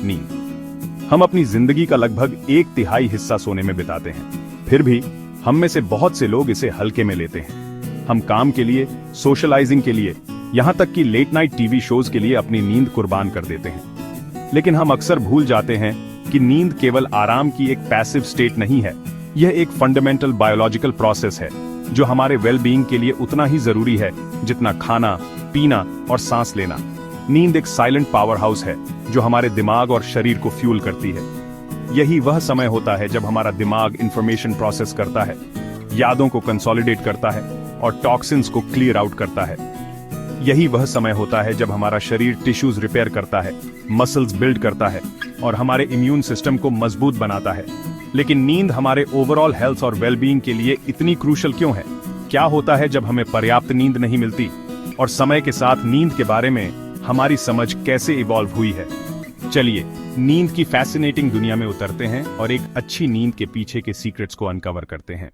नींद। हम अपनी जिंदगी का लगभग 1/3 हिस्सा सोने में बिताते हैं, फिर भी हम में से बहुत से लोग इसे हल्के में लेते हैं। हम काम के लिए, सोशलाइजिंग के लिए, यहाँ तक कि लेट नाइट टीवी शोज के लिए अपनी नींद कुर्बान कर देते हैं। लेकिन हम अक्सर भूल जाते हैं कि नींद केवल आराम की एक पैसिव स्टेट नहीं है, यह एक फंडामेंटल बायोलॉजिकल प्रोसेस है जो हमारे वेलबीइंग के लिए उतना ही जरूरी है जितना खाना, पीना और सांस लेना। नींद एक साइलेंट पावर हाउस है जो हमारे दिमाग और शरीर को फ्यूल करती है। यही वह समय होता है जब हमारा दिमाग इंफॉर्मेशन प्रोसेस करता है, यादों को कंसोलिडेट करता है और टॉक्सिन्स को क्लियर आउट करता है। यही वह समय होता है जब हमारा शरीर टिश्यूज रिपेयर करता है, मसल्स बिल्ड करता है और हमारे इम्यून सिस्टम को मजबूत बनाता है। लेकिन नींद हमारे ओवरऑल हेल्थ और वेलबीइंग के लिए इतनी क्रूशल क्यों है? क्या होता है जब हमें पर्याप्त नींद नहीं मिलती? और समय के साथ नींद के बारे में हमारी समझ कैसे इवॉल्व हुई है? चलिए नींद की फैसिनेटिंग दुनिया में उतरते हैं और एक अच्छी नींद के पीछे के सीक्रेट्स को अनकवर करते हैं।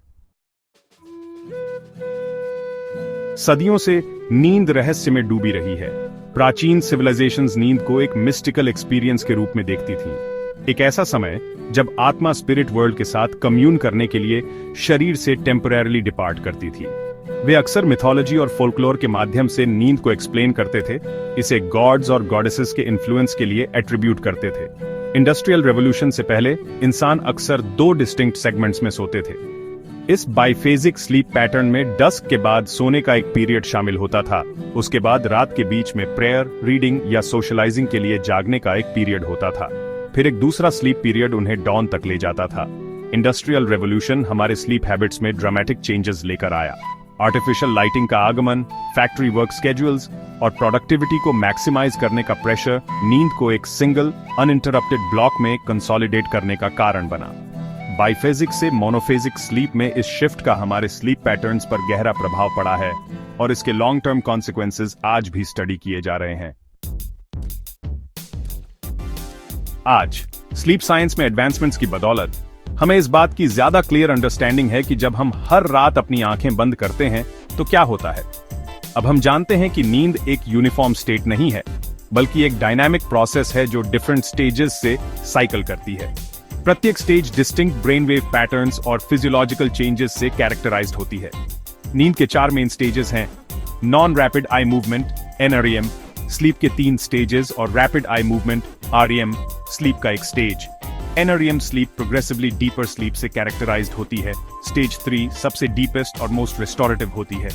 सदियों से नींद रहस्य में डूबी रही है। प्राचीन सिविलाइजेशंस नींद को एक मिस्टिकल एक्सपीरियंस के रूप में देखती थीं। एक ऐसा समय जब आत्मा स्पिरिट वर्ल्ड के साथ कम्यून करने के लिए शरीर से टेम्परेरली डिपार्ट करती थी। वे अक्सर मिथोलॉजी और फोल्कलोर के माध्यम से नींद को एक्सप्लेन करते थे, इसे गॉड्स और गॉडेसेस के इन्फ्लुएंस के लिए एट्रीब्यूट करते थे। इंडस्ट्रियल रेवोल्यूशन से पहले इंसान अक्सर 2 डिस्टिंक्ट सेगमेंट्स में सोते थे। इस बाइफेजिक स्लीप पैटर्न में डस्क के बाद सोने का एक पीरियड शामिल होता था। उसके बाद रात के बीच में प्रेयर, रीडिंग या सोशलाइजिंग के लिए जागने का एक पीरियड होता था। फिर एक दूसरा स्लीप पीरियड उन्हें डॉन तक ले जाता था। इंडस्ट्रियल रेवोल्यूशन हमारे स्लीप हैबिट्स में ड्रामेटिक चेंजेस लेकर आया। आर्टिफिशियल लाइटिंग का आगमन, फैक्ट्री वर्क स्केड्यूल्स और प्रोडक्टिविटी को मैक्सिमाइज करने का प्रेशर नींद को एक सिंगल अनइंटरप्टेड ब्लॉक में कंसोलिडेट करने का कारण बना। बाइफेजिक से मोनोफेजिक स्लीप में इस शिफ्ट का हमारे स्लीप पैटर्न्स पर गहरा प्रभाव पड़ा है और इसके लॉन्ग टर्म कॉन्सिक्वेंसेस आज भी स्टडी किए जा रहे हैं। आज स्लीप साइंस में एडवांसमेंट्स की बदौलत हमें इस बात की ज्यादा क्लियर अंडरस्टैंडिंग है कि जब हम हर रात अपनी आंखें बंद करते हैं तो क्या होता है। अब हम जानते हैं कि नींद एक यूनिफॉर्म स्टेट नहीं है, बल्कि एक डायनामिक प्रोसेस है जो डिफरेंट स्टेजेस से साइकिल करती है। प्रत्येक stage distinct brain wave patterns और फिजियोलॉजिकल चेंजेस से कैरेक्टराइज्ड होती है। नींद के 4 मेन स्टेजेस हैं: non rapid eye movement (NREM), sleep के 3 स्टेजेस और rapid eye movement (REM), sleep का एक stage. NREM sleep progressively deeper sleep से कैरेक्टराइज्ड होती है। स्टेज 3 सबसे डीपेस्ट और मोस्ट रिस्टोरेटिव होती है।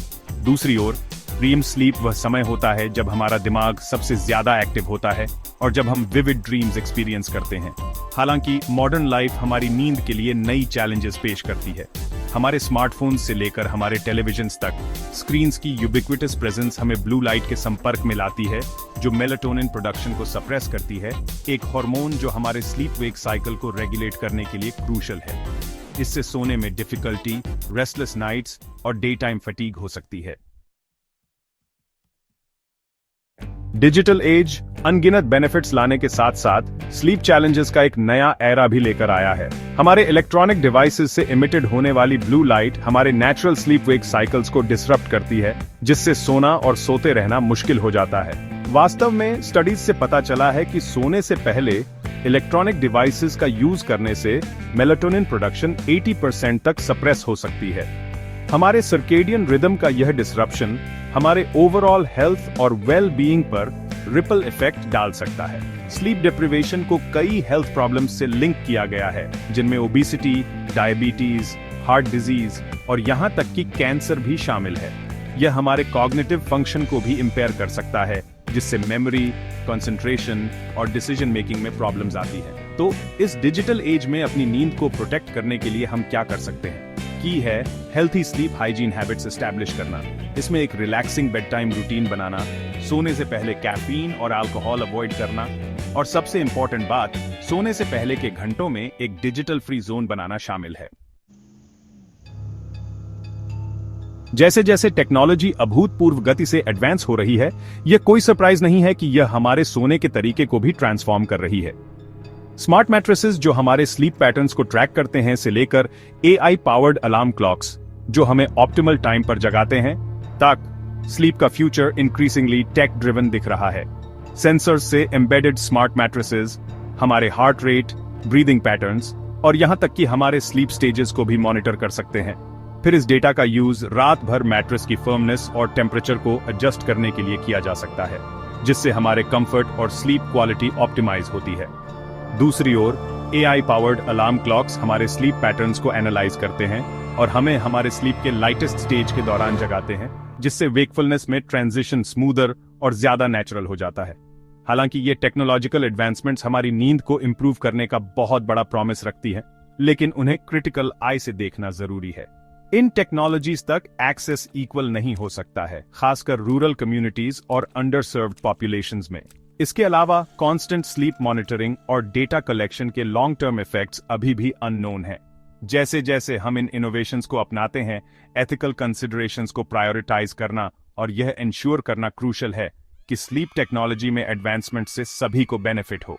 दूसरी ओर REM स्लीप वह समय होता है जब हमारा दिमाग सबसे ज्यादा एक्टिव होता है और जब हम विविड ड्रीम्स एक्सपीरियंस करते हैं। हालांकि मॉडर्न लाइफ हमारी नींद के लिए नई चैलेंजेस पेश करती है। हमारे स्मार्टफोन्स से लेकर हमारे टेलीविजन्स तक स्क्रीन्स की यूबिक्विटस प्रेजेंस हमें ब्लू लाइट के संपर्क में लाती है, जो मेलाटोनिन प्रोडक्शन को सप्रेस करती है, एक हार्मोन जो हमारे स्लीप वेक साइकिल को रेगुलेट करने के लिए क्रूशल है। इससे सोने में डिफिकल्टी, रेस्टलेस नाइट्स और डे टाइम फटीग हो सकती है। डिजिटल एज अनगिनत बेनिफिट्स लाने के साथ साथ स्लीप चैलेंजेस का एक नया एरा भी लेकर आया है। हमारे इलेक्ट्रॉनिक डिवाइसेस से इमिटेड होने वाली ब्लू लाइट हमारे नेचुरल स्लीप वेक साइकिल्स को डिसरप्ट करती है, जिससे सोना और सोते रहना मुश्किल हो जाता है। वास्तव में स्टडीज से पता चला है कि सोने से पहले इलेक्ट्रॉनिक डिवाइसेस का यूज करने से मेलाटोनिन प्रोडक्शन 80% तक सप्रेस हो सकती है। हमारे सर्केडियन रिदम का यह डिसरप्शन हमारे ओवरऑल हेल्थ और वेल बीइंग पर रिपल इफेक्ट डाल सकता है। स्लीप डिप्रिवेशन को कई हेल्थ प्रॉब्लम्स से लिंक किया गया है, जिनमें ओबेसिटी, डायबिटीज, हार्ट डिजीज और यहां तक कि कैंसर भी शामिल है। यह हमारे कॉग्निटिव फंक्शन को भी इंपेयर कर सकता है, जिससे मेमोरी, कंसंट्रेशन और डिसीजन मेकिंग में प्रॉब्लम्स आती है। तो इस डिजिटल एज में अपनी नींद को प्रोटेक्ट करने के लिए हम क्या कर सकते हैं? की है healthy sleep hygiene habits establish करना। इसमें एक रिलैक्सिंग बेड टाइम रूटीन बनाना, सोने से पहले कैफीन और अल्कोहल अवॉइड करना और सबसे इंपॉर्टेंट बात, सोने से पहले के घंटों में एक डिजिटल फ्री जोन बनाना शामिल है। जैसे जैसे टेक्नोलॉजी अभूतपूर्व गति से एडवांस हो रही है, यह कोई सरप्राइज नहीं है कि यह हमारे सोने के तरीके को भी ट्रांसफॉर्म कर रही है। स्मार्ट मैट्रेसेस जो हमारे स्लीप पैटर्न्स को ट्रैक करते हैं से लेकर AI पावर्ड अलार्म क्लॉक्स जो हमें ऑप्टिमल टाइम पर जगाते हैं तक, स्लीप का फ्यूचर इंक्रीजिंगली टेक ड्रिवन दिख रहा है। सेंसर्स से एम्बेडेड स्मार्ट मैट्रेसेस हमारे हार्ट रेट, ब्रीदिंग पैटर्न्स और यहां तक कि हमारे स्लीप स्टेजेस को भी मॉनिटर कर सकते हैं। फिर इस डेटा का यूज रात भर मैट्रेस की फर्मनेस और टेम्परेचर को एडजस्ट करने के लिए किया जा सकता है, जिससे हमारे कंफर्ट और स्लीप क्वालिटी ऑप्टिमाइज होती है। दूसरी ओर AI पावर्ड अलार्म क्लॉक्स हमारे स्लीप पैटर्न्स को एनालाइज करते हैं और हमें हमारे स्लीप के लाइटेस्ट स्टेज के दौरान जगाते हैं, जिससे वेकफुलनेस में ट्रांजिशन स्मूदर और ज्यादा नेचुरल हो जाता है। हालांकि ये टेक्नोलॉजिकल एडवांसमेंट्स हमारी नींद को इंप्रूव करने का बहुत बड़ा प्रॉमिस रखती है, लेकिन उन्हें क्रिटिकल आई से देखना जरूरी है। इन टेक्नोलॉजीज तक एक्सेस इक्वल नहीं हो सकता है, खासकर रूरल कम्युनिटीज और अंडरसर्व्ड पॉपुलेशंस में। इसके अलावा कांस्टेंट स्लीप मॉनिटरिंग और डेटा कलेक्शन के लॉन्ग टर्म इफेक्ट्स अभी भी अननोन हैं। जैसे जैसे हम इन इनोवेशंस को अपनाते हैं, एथिकल कंसिडरेशंस को प्रायोरिटाइज करना और यह इंश्योर करना क्रूशल है कि स्लीप टेक्नोलॉजी में एडवांसमेंट से सभी को बेनिफिट हो।